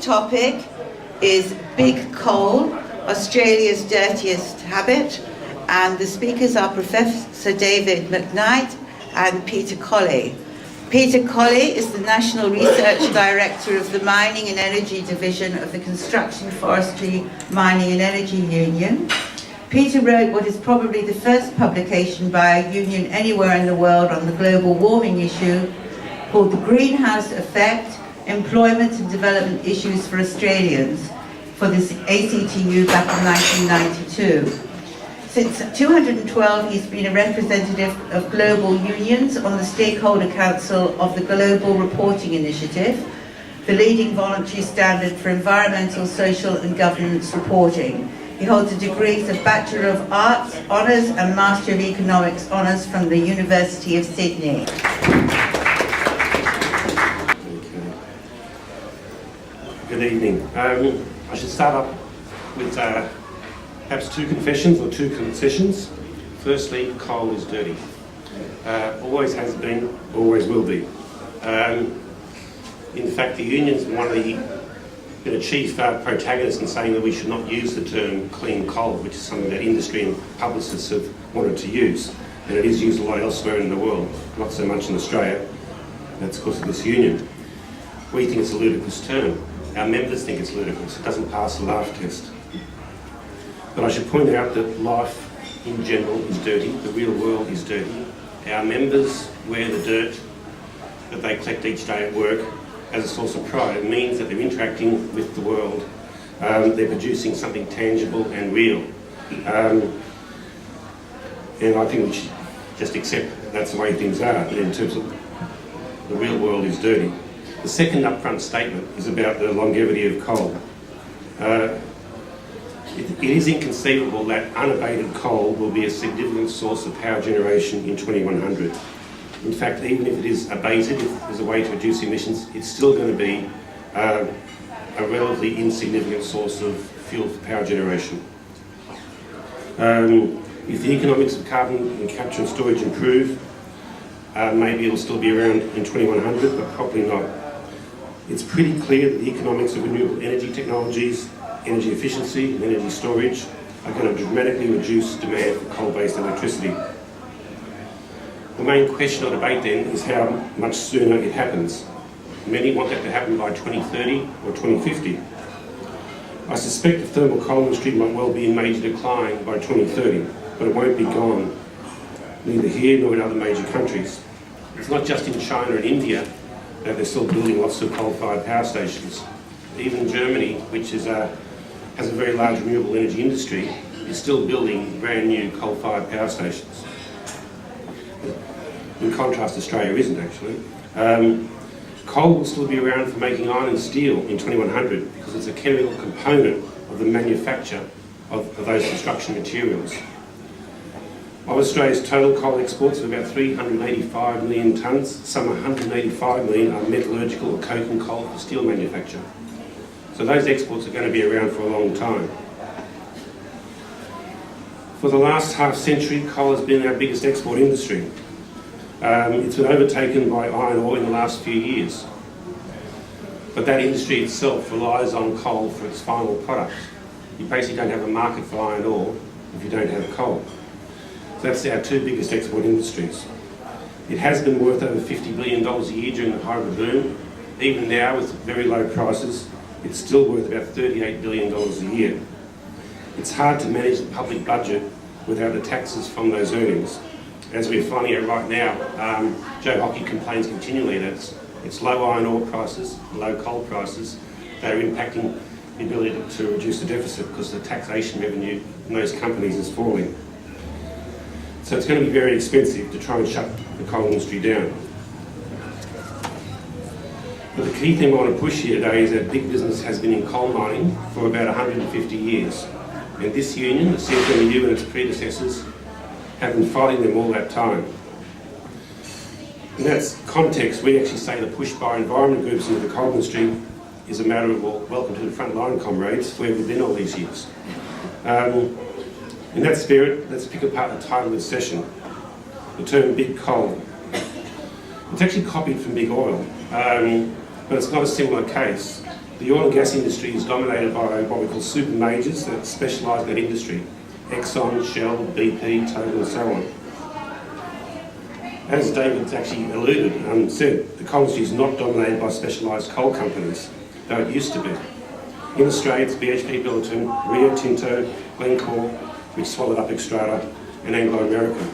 topic is Big Coal, Australia's dirtiest habit, and the speakers are Professor David McKnight and Peter Colley. Peter Colley is the National Research Director of the Mining and Energy Division of the Construction, Forestry, Mining and Energy Union. Peter wrote what is probably the first publication by a union anywhere in the world on the global warming issue, called The Greenhouse Effect, Employment and Development Issues for Australians, for the ACTU back in 1992. Since 2012, he's been a representative of global unions on the Stakeholder Council of the Global Reporting Initiative, the leading voluntary standard for environmental, social and governance reporting. He holds the degrees of Bachelor of Arts Honours and Master of Economics Honours from the University of Sydney. Good evening. I should start up with perhaps two confessions or two concessions. Firstly, coal is dirty. Always has been, always will be. In fact, the union's one of the chief protagonists in saying that we should not use the term clean coal, which is something that industry and publicists have wanted to use. And it is used a lot elsewhere in the world, not so much in Australia. That's because of this union. We think it's a ludicrous term. Our members think it's ludicrous. It doesn't pass the laugh test. But I should point out that life in general is dirty. The real world is dirty. Our members wear the dirt that they collect each day at work as a source of pride. It means that they're interacting with the world. They're producing something tangible and real. And I think we should just accept that that's the way things are. But in terms of the real world is dirty. The second upfront statement is about the longevity of coal. It is inconceivable that unabated coal will be a significant source of power generation in 2100. In fact, even if it is abated, if there's a way to reduce emissions, it's still going to be a relatively insignificant source of fuel for power generation. If the economics of carbon capture and storage improve, maybe it'll still be around in 2100, but probably not. It's pretty clear that the economics of renewable energy technologies, energy efficiency and energy storage are going to dramatically reduce demand for coal-based electricity. The main question or debate then is how much sooner it happens. Many want that to happen by 2030 or 2050. I suspect the thermal coal industry might well be in major decline by 2030, but it won't be gone, neither here nor in other major countries. It's not just in China and India that they're still building lots of coal-fired power stations. Even Germany, which has a very large renewable energy industry, is still building brand new coal-fired power stations. In contrast, Australia isn't actually. Coal will still be around for making iron and steel in 2100 because it's a chemical component of the manufacture of those construction materials. Of Australia's total coal exports of about 385 million tonnes, some 185 million are metallurgical or coking coal for steel manufacture. So those exports are going to be around for a long time. For the last half century, coal has been our biggest export industry. It's been overtaken by iron ore in the last few years. But that industry itself relies on coal for its final product. You basically don't have a market for iron ore if you don't have coal. So that's our two biggest export industries. It has been worth over $50 billion a year during the hybrid boom. Even now, with very low prices, it's still worth about $38 billion a year. It's hard to manage the public budget without the taxes from those earnings. As we're finding out right now, Joe Hockey complains continually that it's low iron ore prices, low coal prices that are impacting the ability to reduce the deficit because the taxation revenue in those companies is falling. So it's going to be very expensive to try and shut the coal industry down. But the key thing I want to push here today is that big business has been in coal mining for about 150 years. And this union, the CFMEU and its predecessors, have been fighting them all that time. In that context, we actually say the push by environment groups into the coal industry is a matter of, well, welcome to the front line, comrades, where we've been all these years. In that spirit, let's pick apart the title of this session, the term big coal. It's actually copied from big oil, but it's not a similar case. The oil and gas industry is dominated by what we call super majors that specialise in that industry. Exxon, Shell, BP, Total and so on. As David's actually alluded and said, the coal industry is not dominated by specialised coal companies, though it used to be. In Australia, it's BHP Billiton, Rio Tinto, Glencore, which swallowed up Xstrata, and Anglo American,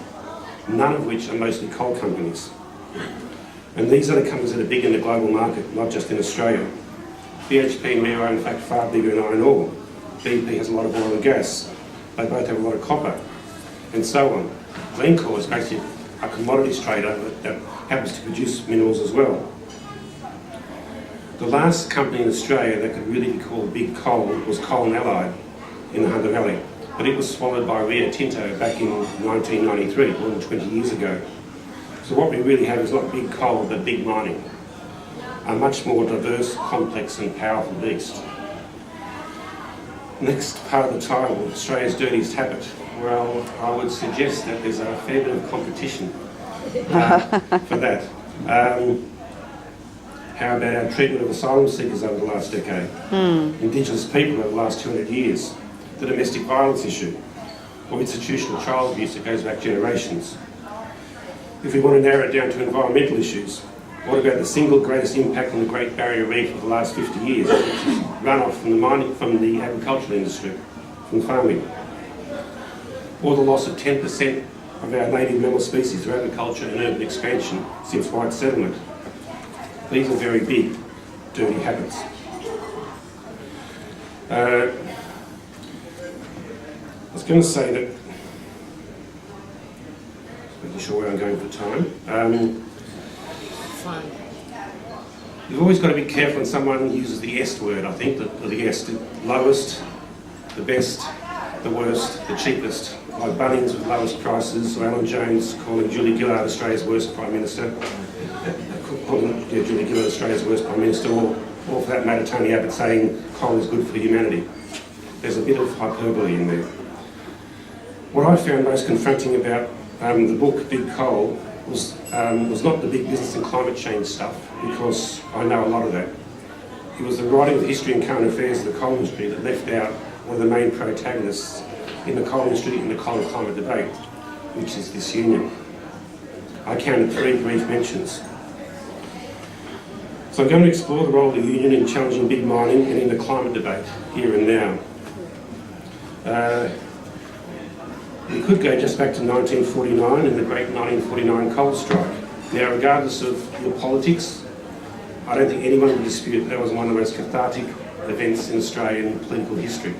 none of which are mostly coal companies. And these are the companies that are big in the global market, not just in Australia. BHP and Rio are in fact far bigger in iron ore. BP has a lot of oil and gas. They both have a lot of copper, and so on. Glencore is basically a commodities trader that happens to produce minerals as well. The last company in Australia that could really be called big coal was Coal and Allied in the Hunter Valley, but it was swallowed by Rio Tinto back in 1993, more than 20 years ago. So what we really have is not big coal, but big mining. A much more diverse, complex and powerful beast. Next part of the title, Australia's Dirtiest Habit. Well, I would suggest that there's a fair bit of competition for that. How about our treatment of asylum seekers over the last decade? Indigenous people over the last 200 years? The domestic violence issue? Or institutional child abuse that goes back generations? If we want to narrow it down to environmental issues, what about the single greatest impact on the Great Barrier Reef of the last 50 years, which is runoff from the mining, from the agricultural industry, from farming? Or the loss of 10% of our native mammal species through agriculture and urban expansion since white settlement. These are very big, dirty habits. I was going to say that, making sure where I'm going for time. You've always got to be careful when someone uses the est word, I think, the est, the lowest, the best, the worst, the cheapest. Like Bunnings with lowest prices, or Alan Jones calling Julie Gillard Australia's worst Prime Minister. Julie Gillard Australia's worst Prime Minister, or for that matter Tony Abbott saying coal is good for humanity. There's a bit of hyperbole in there. What I found most confronting about the book Big Coal was not the big business and climate change stuff, because I know a lot of that. It was the writing of history and current affairs of the coal industry that left out one of the main protagonists in the coal industry in the coal and climate debate, which is this union. I counted 3 brief mentions. So I'm going to explore the role of the union in challenging big mining and in the climate debate here and now. We could go just back to 1949 and the great 1949 coal strike. Now, regardless of your politics, I don't think anyone would dispute that was one of the most cathartic events in Australian political history.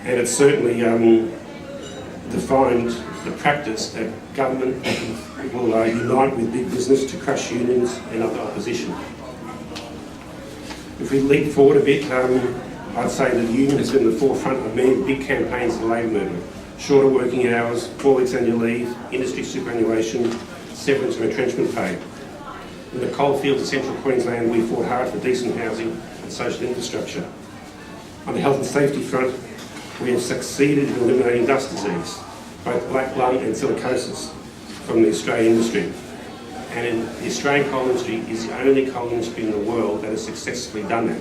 And it certainly defined the practice that government will unite with big business to crush unions and other opposition. If we leap forward a bit, I'd say that the union has been at the forefront of many big campaigns of the labour movement. Shorter working hours, 4 weeks annual leave, industry superannuation, severance and retrenchment pay. In the coal fields of central Queensland, we fought hard for decent housing and social infrastructure. On the health and safety front, we have succeeded in eliminating dust disease, both black lung and silicosis, from the Australian industry. And the Australian coal industry is the only coal industry in the world that has successfully done that.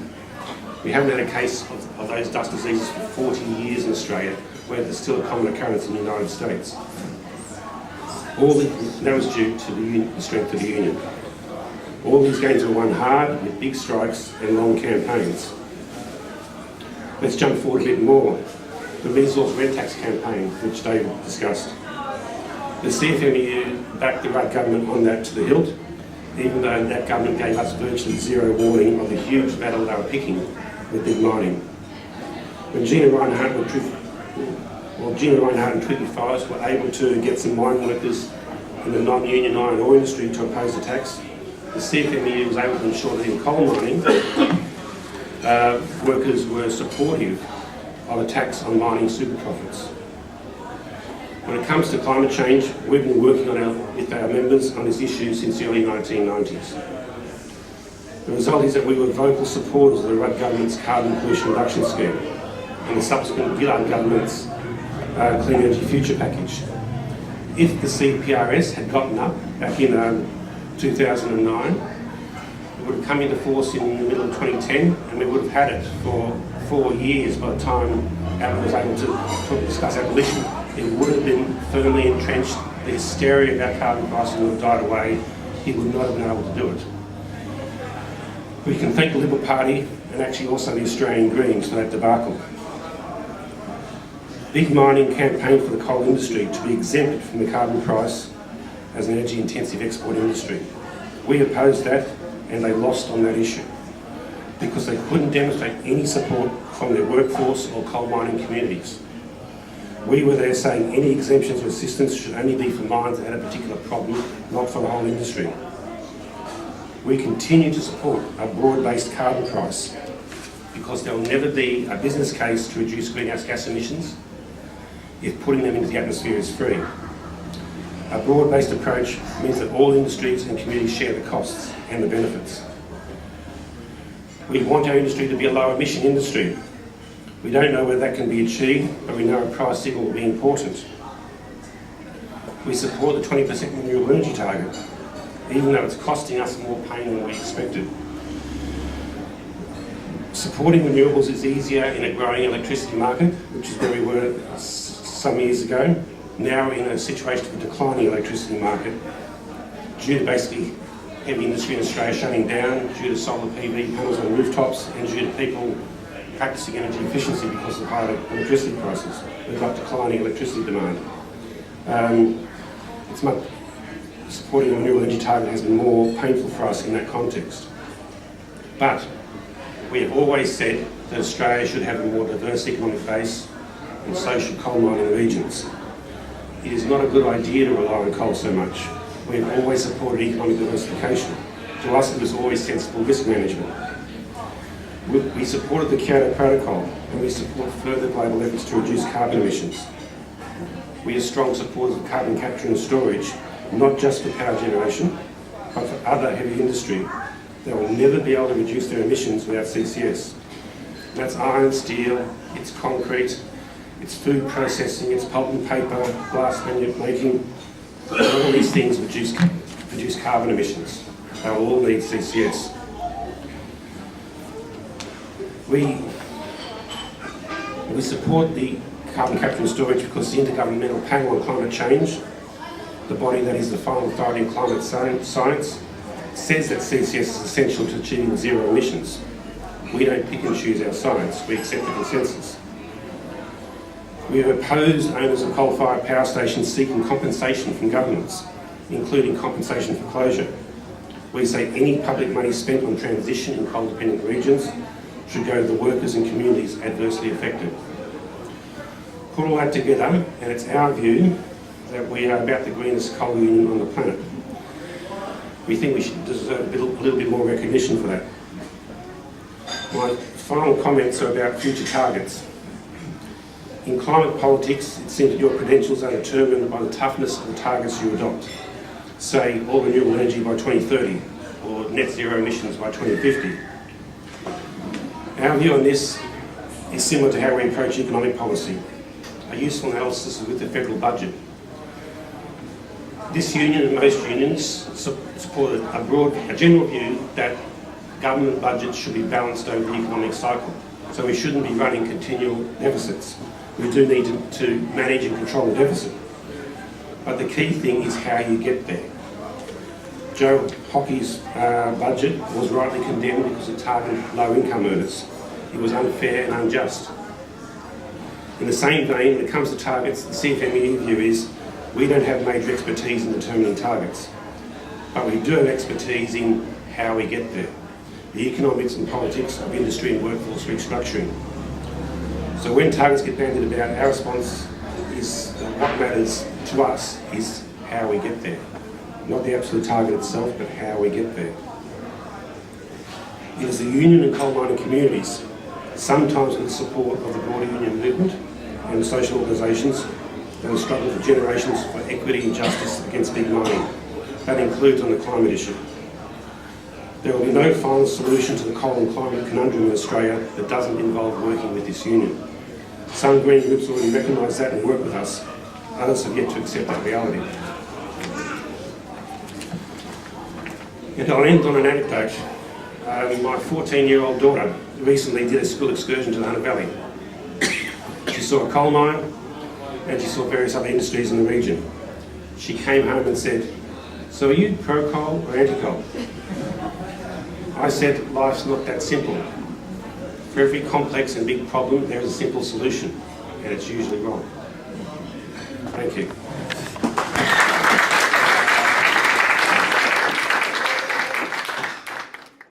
We haven't had a case of those dust diseases for 40 years in Australia, where there's still a common occurrence in the United States. That was due to the strength of the union. All these gains were won hard with big strikes and long campaigns. Let's jump forward a bit more. The resource rent tax campaign, which David discussed. The CFMEU backed the Rudd government on that to the hilt, even though that government gave us virtually zero warning of the huge battle they were picking with big mining. When Gina Reinhardt and Twiggy Forrest were able to get some mine workers in the non-union iron ore industry to oppose the tax, the CFMEU was able to ensure that in coal mining, workers were supportive of a tax on mining super profits. When it comes to climate change, we've been working with our members on this issue since the early 1990s. The result is that we were vocal supporters of the Rudd government's carbon pollution reduction scheme and the subsequent Gillard government's Clean Energy Future package. If the CPRS had gotten up back in 2009, It would have come into force in the middle of 2010, and we would have had it for 4 years by the time Alan was able to discuss abolition. It would have been firmly entrenched. The hysteria about carbon pricing would have died away. He would not have been able to do it. We can thank the Liberal Party and actually also the Australian Greens for that debacle. Big mining campaigned for the coal industry to be exempted from the carbon price as an energy-intensive export industry. We opposed that, and they lost on that issue because they couldn't demonstrate any support from their workforce or coal mining communities. We were there saying any exemptions or assistance should only be for mines that had a particular problem, not for the whole industry. We continue to support a broad-based carbon price because there will never be a business case to reduce greenhouse gas emissions if putting them into the atmosphere is free. A broad-based approach means that all industries and communities share the costs and the benefits. We want our industry to be a low-emission industry. We don't know whether that can be achieved, but we know a price signal will be important. We support the 20% renewable energy target, even though it's costing us more pain than we expected. Supporting renewables is easier in a growing electricity market, which is where we were some years ago. Now we're in a situation of a declining electricity market due to basically heavy industry in Australia shutting down, due to solar PV panels on rooftops, and due to people practicing energy efficiency because of higher electricity prices. We've got declining electricity demand. Supporting a renewable energy target has been more painful for us in that context. But we have always said that Australia should have a more diverse economic base, and so should coal mining regions. It is not a good idea to rely on coal so much. We have always supported economic diversification. To us, it was always sensible risk management. We supported the Kyoto Protocol, and we support further global efforts to reduce carbon emissions. We are strong supporters of carbon capture and storage, not just for power generation, but for other heavy industry that will never be able to reduce their emissions without CCS. That's iron, steel, it's concrete, it's food processing, it's pulp and paper, glass making. All these things produce carbon emissions. They will all need CCS. We support the carbon capture and storage because the Intergovernmental Panel on Climate Change, the body that is the final authority in climate science, says that CCS is essential to achieving zero emissions. We don't pick and choose our science, we accept the consensus. We have opposed owners of coal-fired power stations seeking compensation from governments, including compensation for closure. We say any public money spent on transition in coal-dependent regions should go to the workers and communities adversely affected. Put all that together, and it's our view that we are about the greenest coal union on the planet. We think we should deserve a little bit more recognition for that. My final comments are about future targets. In climate politics, it seems that your credentials are determined by the toughness of the targets you adopt. Say, all renewable energy by 2030, or net zero emissions by 2050. Our view on this is similar to how we approach economic policy. A useful analysis is with the federal budget. This union and most unions support a general view that government budgets should be balanced over the economic cycle. So we shouldn't be running continual deficits. We do need to manage and control the deficit. But the key thing is how you get there. Joe Hockey's budget was rightly condemned because it targeted low-income earners. It was unfair and unjust. In the same vein, when it comes to targets, the CFME view is we don't have major expertise in determining targets, but we do have expertise in how we get there. The economics and politics of industry and workforce restructuring. So when targets get bandied about, our response is what matters to us is how we get there. Not the absolute target itself, but how we get there. It is the union and coal mining communities, sometimes with the support of the broader union movement and the social organisations, that have struggled for generations for equity and justice against big mining. That includes on the climate issue. There will be no final solution to the coal and climate conundrum in Australia that doesn't involve working with this union. Some green groups already recognise that and work with us. Others have yet to accept that reality. And I'll end on an anecdote. My 14-year-old daughter recently did a school excursion to the Hunter Valley. She saw a coal mine and she saw various other industries in the region. She came home and said, "So are you pro-coal or anti-coal?" I said, life's not that simple. For every complex and big problem, there is a simple solution, and it's usually wrong. Thank you.